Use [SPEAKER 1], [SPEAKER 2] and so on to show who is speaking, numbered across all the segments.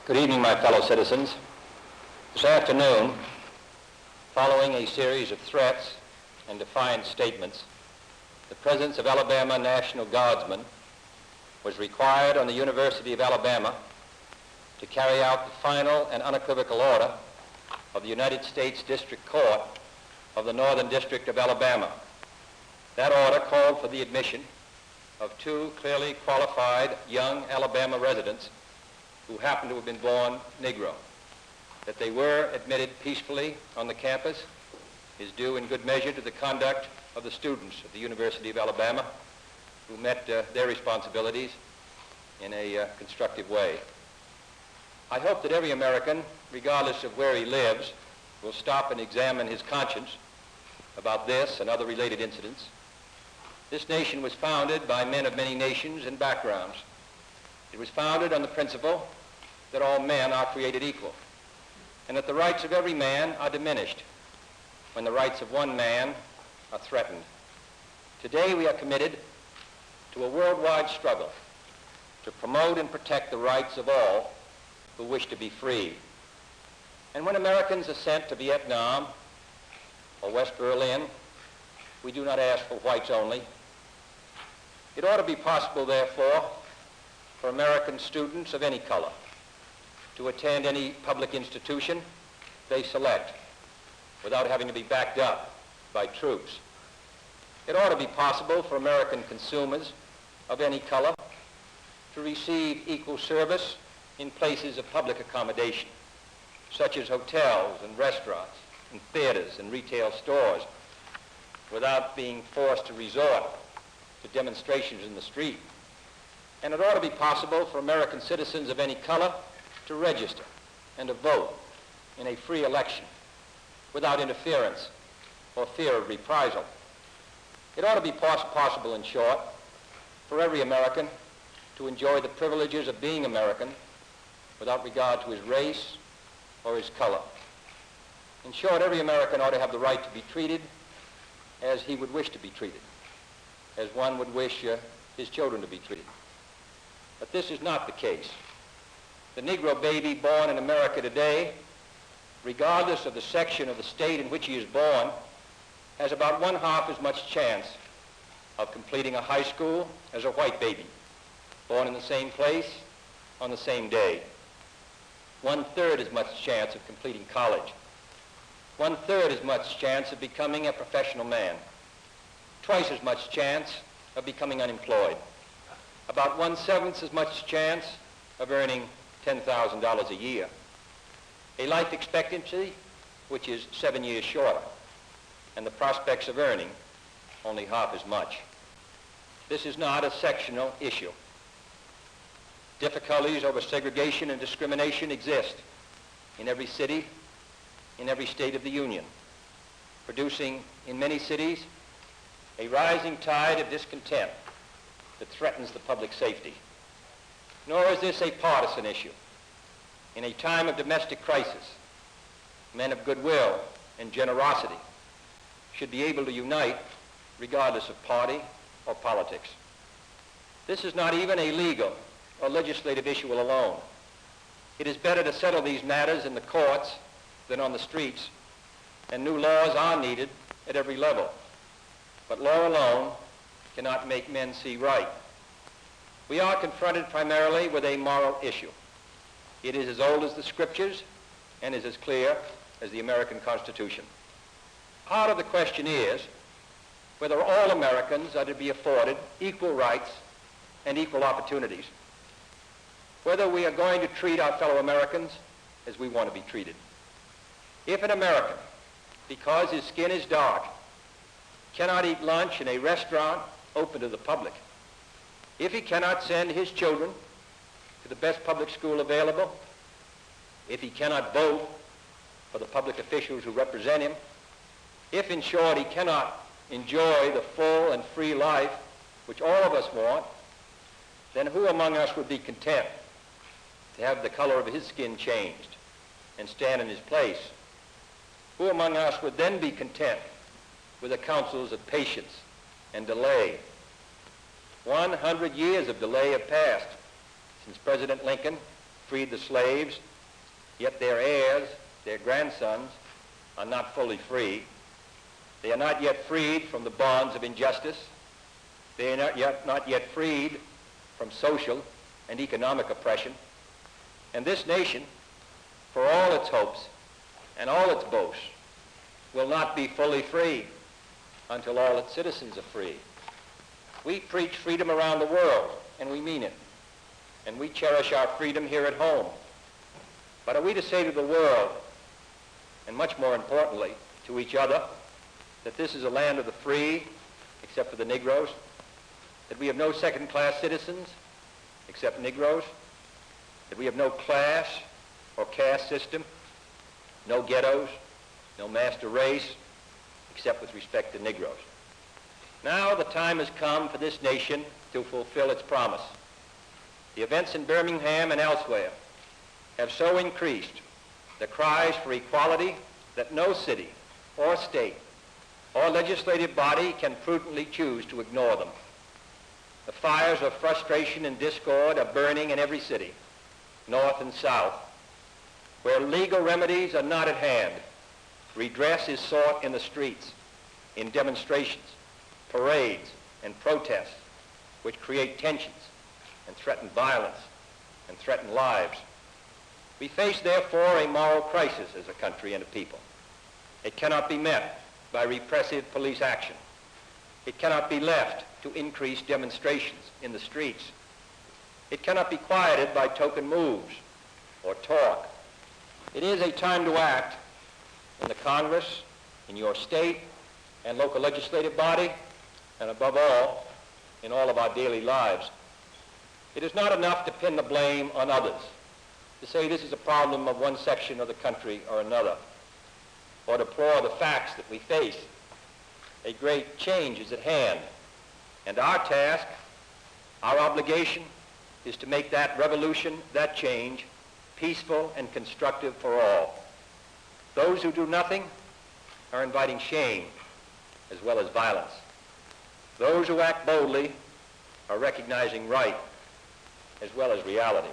[SPEAKER 1] Good evening, my fellow citizens. This afternoon, following a series of threats and defiant statements, the presence of Alabama National Guardsmen was required on the University of Alabama to carry out the final and unequivocal order of the United States District Court of the Northern District of Alabama. That order called for the admission of two clearly qualified young Alabama residents who happened to have been born Negro. That they were admitted peacefully on the campus is due in good measure to the conduct of the students at the University of Alabama, who met their responsibilities in a constructive way. I hope that every American, regardless of where he lives, will stop and examine his conscience about this and other related incidents. This nation was founded by men of many nations and backgrounds. It was founded on the principle that all men are created equal, and that the rights of every man are diminished when the rights of one man are threatened. Today we are committed to a worldwide struggle to promote and protect the rights of all who wish to be free. And when Americans are sent to Vietnam or West Berlin, we do not ask for whites only. It ought to be possible, therefore, for American students of any color to attend any public institution they select without having to be backed up by troops. It ought to be possible for American consumers of any color to receive equal service in places of public accommodation, such as hotels and restaurants and theaters and retail stores, without being forced to resort to demonstrations in the street. And it ought to be possible for American citizens of any color to register and to vote in a free election without interference or fear of reprisal. It ought to be possible, in short, for every American to enjoy the privileges of being American without regard to his race or his color. In short, every American ought to have the right to be treated as he would wish to be treated, as one would wish his children to be treated. But this is not the case. The Negro baby born in America today, regardless of the section of the state in which he is born, has about one-half as much chance of completing a high school as a white baby, born in the same place on the same day. One-third as much chance of completing college. One-third as much chance of becoming a professional man. Twice as much chance of becoming unemployed. About 1/7 as much chance of earning $10,000 a year. A life expectancy which is 7 years shorter, and the prospects of earning only half as much. This is not a sectional issue. Difficulties over segregation and discrimination exist in every city, in every state of the Union, producing in many cities a rising tide of discontent that threatens the public safety. Nor is this a partisan issue. In a time of domestic crisis, men of goodwill and generosity should be able to unite regardless of party or politics. This is not even a legal or legislative issue alone. It is better to settle these matters in the courts than on the streets, and new laws are needed at every level. But law alone cannot make men see right. We are confronted primarily with a moral issue. It is as old as the scriptures and is as clear as the American Constitution. Part of the question is whether all Americans are to be afforded equal rights and equal opportunities, whether we are going to treat our fellow Americans as we want to be treated. If an American, because his skin is dark, cannot eat lunch in a restaurant open to the public, if he cannot send his children to the best public school available, if he cannot vote for the public officials who represent him, if, in short, he cannot enjoy the full and free life which all of us want, then who among us would be content to have the color of his skin changed and stand in his place? Who among us would then be content with the counsels of patience and delay? 100 years of delay have passed since President Lincoln freed the slaves, yet their heirs, their grandsons, are not fully free. They are not yet freed from the bonds of injustice. They are not yet freed from social and economic oppression. And this nation, for all its hopes and all its boasts, will not be fully free until all its citizens are free. We preach freedom around the world, and we mean it. And we cherish our freedom here at home. But are we to say to the world, and much more importantly, to each other, that this is a land of the free, except for the Negroes? That we have no second-class citizens, except Negroes? That we have no class or caste system, no ghettos, no master race, except with respect to Negroes? Now the time has come for this nation to fulfill its promise. The events in Birmingham and elsewhere have so increased the cries for equality that no city or state or legislative body can prudently choose to ignore them. The fires of frustration and discord are burning in every city, north and south. Where legal remedies are not at hand, redress is sought in the streets, in demonstrations, parades, and protests, which create tensions and threaten violence and threaten lives. We face, therefore, a moral crisis as a country and a people. It cannot be met by repressive police action. It cannot be left to increase demonstrations in the streets. It cannot be quieted by token moves or talk. It is a time to act in the Congress, in your state and local legislative body, and above all, in all of our daily lives. It is not enough to pin the blame on others, to say this is a problem of one section of the country or another, or to deplore the facts that we face. A great change is at hand, and our task, our obligation, is to make that revolution, that change, peaceful and constructive for all. Those who do nothing are inviting shame as well as violence. Those who act boldly are recognizing right as well as reality.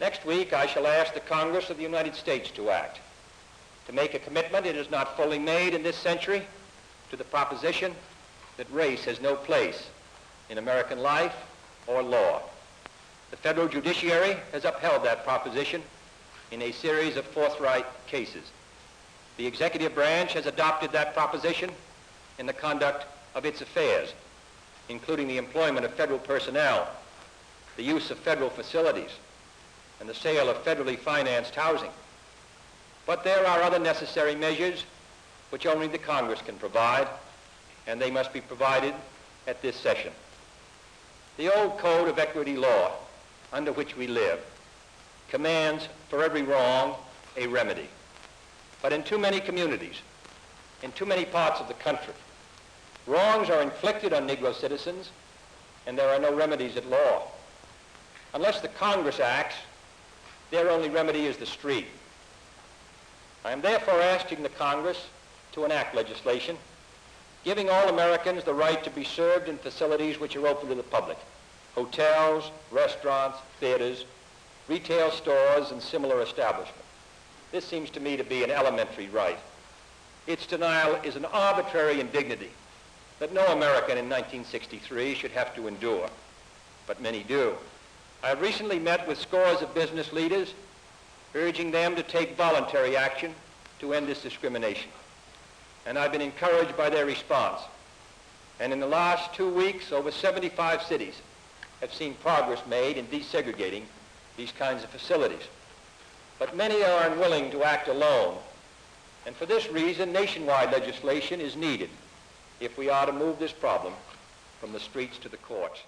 [SPEAKER 1] Next week, I shall ask the Congress of the United States to act, to make a commitment it has not fully made in this century to the proposition that race has no place in American life or law. The federal judiciary has upheld that proposition in a series of forthright cases. The executive branch has adopted that proposition in the conduct of its affairs, including the employment of federal personnel, the use of federal facilities, and the sale of federally financed housing. But there are other necessary measures which only the Congress can provide, and they must be provided at this session. The old code of equity law under which we live commands for every wrong a remedy. But in too many communities, in too many parts of the country, wrongs are inflicted on Negro citizens, and there are no remedies at law. Unless the Congress acts, their only remedy is the street. I am therefore asking the Congress to enact legislation giving all Americans the right to be served in facilities which are open to the public: hotels, restaurants, theaters, retail stores, and similar establishments. This seems to me to be an elementary right. Its denial is an arbitrary indignity that no American in 1963 should have to endure, but many do. I have recently met with scores of business leaders, urging them to take voluntary action to end this discrimination. And I've been encouraged by their response. And in the last 2 weeks, over 75 cities have seen progress made in desegregating these kinds of facilities. But many are unwilling to act alone. And for this reason, nationwide legislation is needed if we are to move this problem from the streets to the courts.